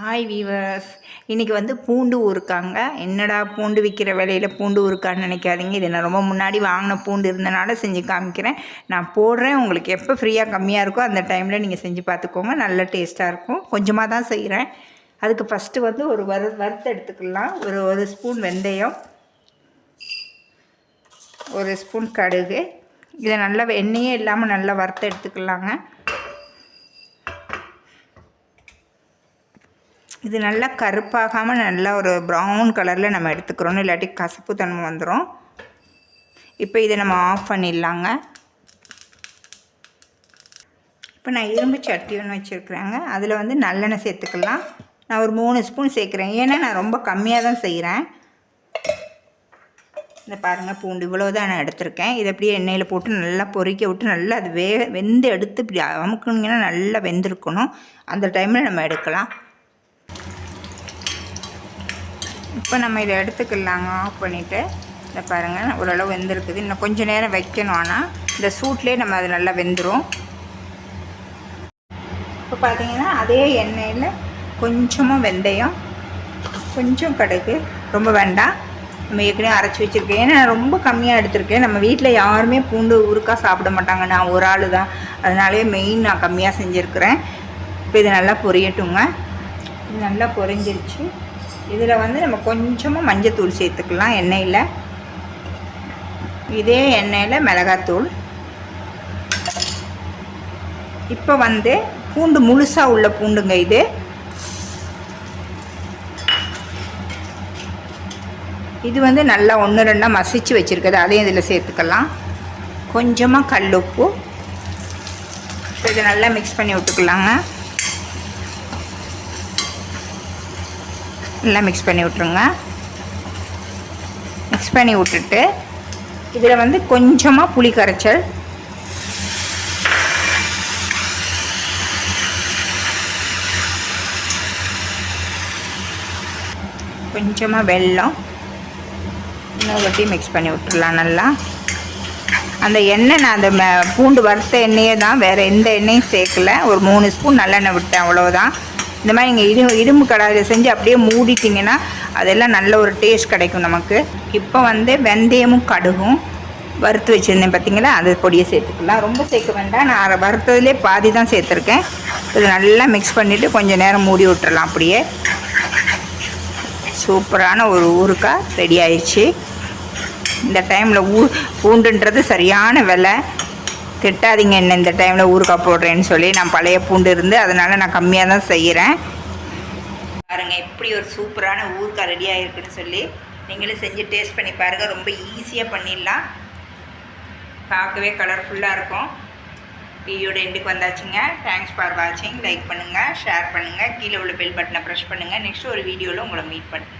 Hi viewers, இன்றைக்கி வந்து பூண்டு ஊறுக்காங்க. என்னடா பூண்டு விற்கிற விலையில் பூண்டு ஊறுக்கான்னு நினைக்காதீங்க. இது நான் ரொம்ப முன்னாடி வாங்கின பூண்டு இருந்தனால செஞ்சு காமிக்கிறேன். நான் போடுறேன், உங்களுக்கு எப்போ ஃப்ரீயாக கம்மியாக இருக்கோ அந்த டைமில் நீங்கள் செஞ்சு பார்த்துக்கோங்க. நல்ல டேஸ்ட்டாக இருக்கும். கொஞ்சமாக தான் செய்கிறேன். அதுக்கு ஃபஸ்ட்டு வந்து ஒரு வறுத்து எடுத்துக்கலாம். ஒரு ஸ்பூன் வெந்தயம், ஒரு ஸ்பூன் கடுகு. இதை நல்லா எண்ணெயே இல்லாமல் நல்லா வறுத்து எடுத்துக்கலாங்க. இது நல்லா கருப்பாகாமல் நல்லா ஒரு ப்ரௌன் கலரில் நம்ம எடுத்துக்கிறோம், இல்லாட்டி கசப்பு தன்மை வந்துடும். இப்போ இதை நம்ம ஆஃப் பண்ணிடலாங்க. இப்போ நான் இரும்பு சட்டி ஒன்று வச்சுருக்குறேங்க. அதில் வந்து நல்லெண்ணெய் சேர்த்துக்கலாம். நான் ஒரு 3 ஸ்பூன் சேர்க்குறேன், ஏன்னா நான் ரொம்ப கம்மியாக தான் செய்கிறேன். இந்த பாருங்கள், பூண்டு இவ்வளோ தான் நான் எடுத்திருக்கேன். இதை அப்படியே எண்ணெயில் போட்டு நல்லா பொரிக்க விட்டு நல்லா அது வெந்து எடுத்து இப்படி அமுக்குனிங்கன்னா நல்லா வெந்திருக்கணும். அந்த டைமில் நம்ம எடுக்கலாம். இப்போ நம்ம இதை எடுத்துக்கலாங்க. ஆஃப் பண்ணிவிட்டு இதை பாருங்கள், ஓரளவு வெந்திருக்குது. இன்னும் கொஞ்சம் நேரம் வைக்கணும், ஆனால் இந்த சூட்லேயே நம்ம அது நல்லா வெந்துடும். இப்போ பார்த்தீங்கன்னா அதே எண்ணெயில் கொஞ்சமாக வெந்தயம், கொஞ்சம் கடுகு, ரொம்ப வேண்டாம், நம்ம ஏற்கனவே அரைச்சி வச்சுருக்கேன். ஏன்னா நான் ரொம்ப கம்மியாக எடுத்திருக்கேன். நம்ம வீட்டில் யாருமே பூண்டு ஊறுக்காய் சாப்பிட மாட்டாங்க, நான் ஒரு ஆள் தான். அதனாலே மெயின் நான் கம்மியாக செஞ்சுருக்கிறேன். இப்போ இது நல்லா பொரியட்டுங்க. இது நல்லா பொரிஞ்சிருச்சு. இதில் வந்து நம்ம கொஞ்சமாக மஞ்சத்தூள் சேர்த்துக்கலாம் எண்ணெயில். இதே எண்ணெயில் மிளகாத்தூள். இப்போ வந்து பூண்டு முழுசாக உள்ள பூண்டுங்க இது. இது வந்து நல்லா 1-2 மசிச்சு வச்சுருக்குது, அதையும் இதில் சேர்த்துக்கலாம். கொஞ்சமாக கல்லுப்பு. இதை நல்லா மிக்ஸ் பண்ணி விட்டுக்கலாங்க. எல்லாம் மிக்ஸ் பண்ணி விட்ருங்க. மிக்ஸ் பண்ணி விட்டுட்டு இதில் வந்து கொஞ்சமாக புளி கரைச்சல், கொஞ்சமாக வெல்லம், இன்னொரு வாட்டி மிக்ஸ் பண்ணி விட்டுடலாம் நல்லா. அந்த எண்ணெய் நான் அந்த பூண்டு வறுத்த எண்ணெயே தான், வேறு எந்த எண்ணெயும் சேர்க்கலை. ஒரு 3 ஸ்பூன் நல்லெண்ணெய் விட்டேன், அவ்வளோதான். இந்த மாதிரி நீங்கள் இரும்பு கடாயில் செஞ்சு அப்படியே மூடிட்டிங்கன்னா அதெல்லாம் நல்ல ஒரு டேஸ்ட் கிடைக்கும் நமக்கு. இப்போ வந்து வெந்தயமும் கடுகும் வறுத்து வச்சுருந்தேன் பார்த்தீங்களா, அது பொடியை சேர்த்துக்கலாம். ரொம்ப சேர்க்க வேண்டாம், நான் வறுத்ததுலேயே பாதி தான் சேர்த்துருக்கேன். இது நல்லா மிக்ஸ் பண்ணிவிட்டு கொஞ்சம் நேரம் மூடி விட்டுறலாம். அப்படியே சூப்பரான ஒரு ஊறுக்காய் ரெடி ஆயிடுச்சு. இந்த டைமில் பூண்டுன்றது சரியான விலை. திட்டாதீங்க என்ன இந்த டைமில் ஊறுக்காய் போடுறேன்னு சொல்லி. நான் பழைய பூண்டு இருந்து அதனால் நான் கம்மியாக தான் செய்கிறேன். பாருங்கள் எப்படி ஒரு சூப்பரான ஊறுக்காய் ரெடி ஆகிருக்குன்னு சொல்லி நீங்களும் செஞ்சு டேஸ்ட் பண்ணி பாருங்கள். ரொம்ப ஈஸியாக பண்ணிடலாம், பார்க்கவே கலர்ஃபுல்லாக இருக்கும். வீடியோட எண்டுக்கு வந்தாச்சுங்க. தேங்க்ஸ் ஃபார் வாட்சிங். லைக் பண்ணுங்கள், ஷேர் பண்ணுங்கள், கீழே உள்ள பெல் பட்டனை ப்ரெஸ் பண்ணுங்கள். நெக்ஸ்ட் ஒரு வீடியோவில் உங்களை மீட் பண்ணுறேன்.